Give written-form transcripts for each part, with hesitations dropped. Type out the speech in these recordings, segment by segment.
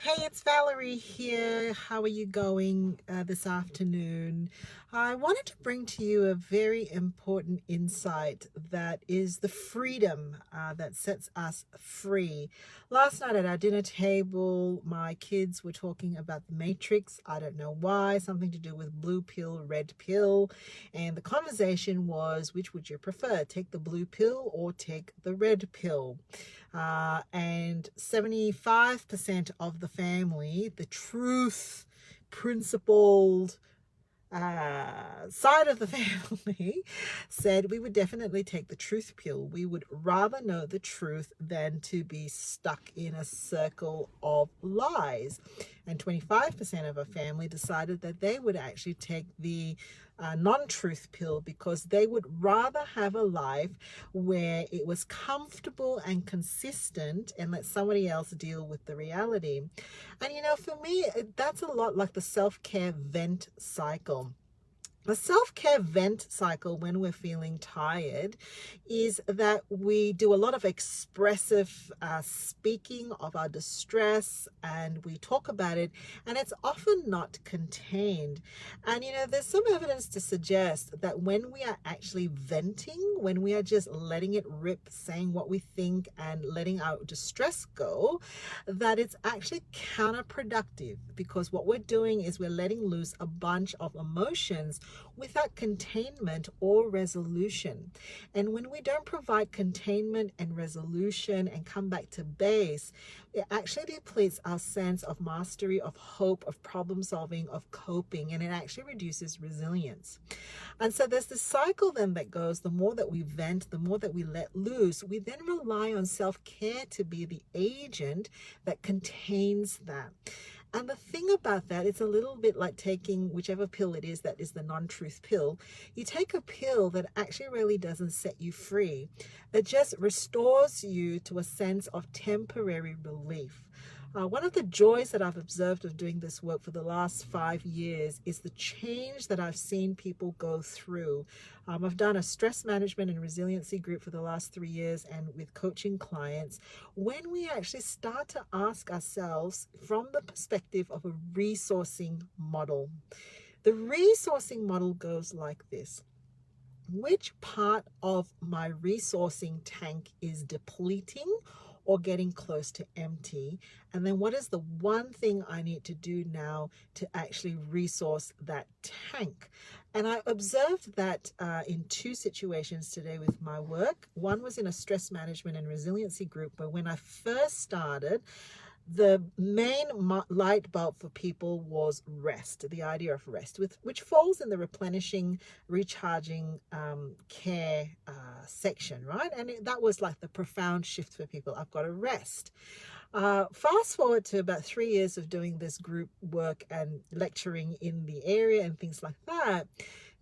Hey, it's Valerie here. How are you going this afternoon? I wanted to bring to you a very important insight that is the freedom that sets us free. Last night at our dinner table, my kids were talking about the Matrix. I don't know why, something to do with blue pill, red pill. And the conversation was, which would you prefer, take the blue pill or take the red pill? And 75% of the family, the truth principled side of the family, said we would definitely take the truth pill. We would rather know the truth than to be stuck in a circle of lies. And 25% of our family decided that they would actually take the non-truth pill because they would rather have a life where it was comfortable and consistent and let somebody else deal with the reality. And for me, that's a lot like the self-care vent cycle. The self-care vent cycle when we're feeling tired is that we do a lot of expressive speaking of our distress, and we talk about it, and it's often not contained. And there's some evidence to suggest that when we are actually venting, when we are just letting it rip, saying what we think and letting our distress go, that it's actually counterproductive, because what we're doing is we're letting loose a bunch of emotions without containment or resolution. And when we don't provide containment and resolution and come back to base, it actually depletes our sense of mastery, of hope, of problem solving, of coping, and it actually reduces resilience. And so there's this cycle then that goes, the more that we vent, the more that we let loose, we then rely on self-care to be the agent that contains that. And the thing about that, it's a little bit like taking whichever pill it is that is the non-truth pill. You take a pill that actually really doesn't set you free. It just restores you to a sense of temporary relief. One of the joys that I've observed of doing this work for the last 5 years is the change that I've seen people go through. I've done a stress management and resiliency group for the last 3 years, and with coaching clients, when we actually start to ask ourselves from the perspective of a resourcing model. The resourcing model goes like this. Which part of my resourcing tank is depleting or getting close to empty? And then what is the one thing I need to do now to actually resource that tank? And I observed that in 2 situations today with my work. One was in a stress management and resiliency group, where when I first started, the main light bulb for people was rest, the idea of rest, which falls in the replenishing, recharging care section, right? And that was like the profound shift for people. I've got to rest. Fast forward to about 3 years of doing this group work and lecturing in the area and things like that.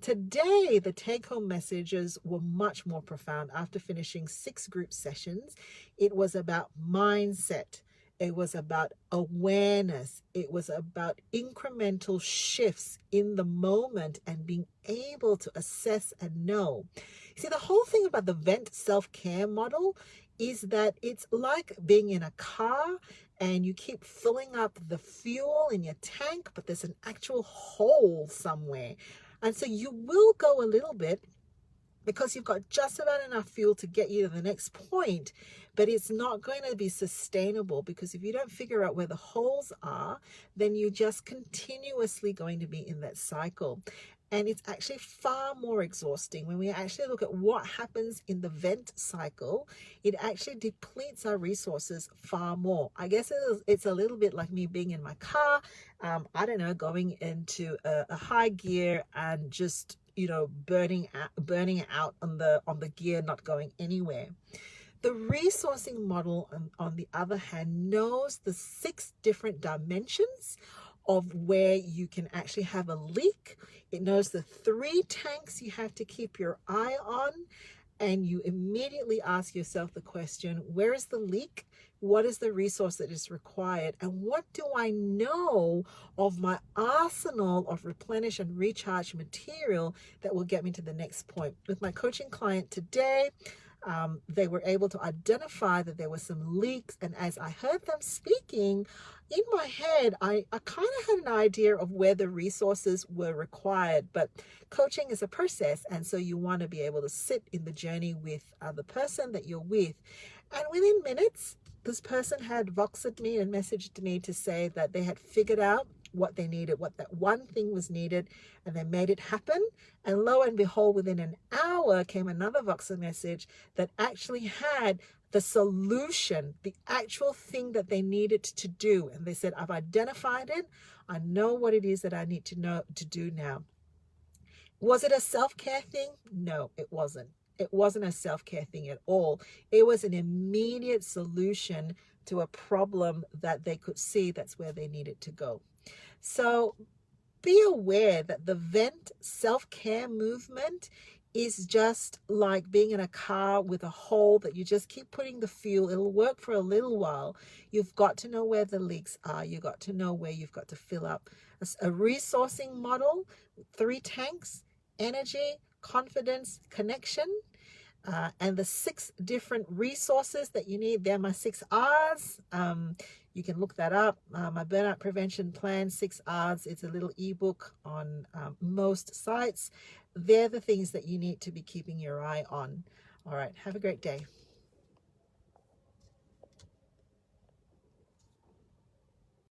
Today, the take-home messages were much more profound. After finishing 6 group sessions, it was about mindset. It was about awareness. It was about incremental shifts in the moment and being able to assess and know. See, the whole thing about the vent self-care model is that it's like being in a car and you keep filling up the fuel in your tank, but there's an actual hole somewhere. And so you will go a little bit because you've got just about enough fuel to get you to the next point, but it's not going to be sustainable, because if you don't figure out where the holes are, then you're just continuously going to be in that cycle. And it's actually far more exhausting. When we actually look at what happens in the vent cycle, it actually depletes our resources far more. I guess it's a little bit like me being in my car, I don't know, going into a high gear and just burning out on the gear, not going anywhere. The resourcing model, on the other hand, knows the 6 different dimensions of where you can actually have a leak. It knows the 3 tanks you have to keep your eye on, and you immediately ask yourself the question, where is the leak? What is the resource that is required? And what do I know of my arsenal of replenish and recharge material that will get me to the next point? With my coaching client today, They were able to identify that there were some leaks. And as I heard them speaking, in my head, I kind of had an idea of where the resources were required. But coaching is a process. And so you want to be able to sit in the journey with the person that you're with. And within minutes, this person had voxed me and messaged me to say that they had figured out what they needed, what that one thing was needed, and they made it happen. And lo and behold, within an hour came another Voxer message that actually had the solution, the actual thing that they needed to do. And they said, I've identified it. I know what it is that I need to do now. Was it a self-care thing? No, it wasn't. It wasn't a self-care thing at all. It was an immediate solution to a problem that they could see that's where they needed to go. So be aware that the vent self-care movement is just like being in a car with a hole that you just keep putting the fuel. It'll work for a little while. You've got to know where the leaks are. You've got to know where you've got to fill up. A resourcing model, 3 tanks: energy, confidence, connection. And the 6 different resources that you need. They're my 6 R's. You can look that up. My burnout prevention plan, 6 R's. It's a little ebook on most sites. They're the things that you need to be keeping your eye on. All right. Have a great day.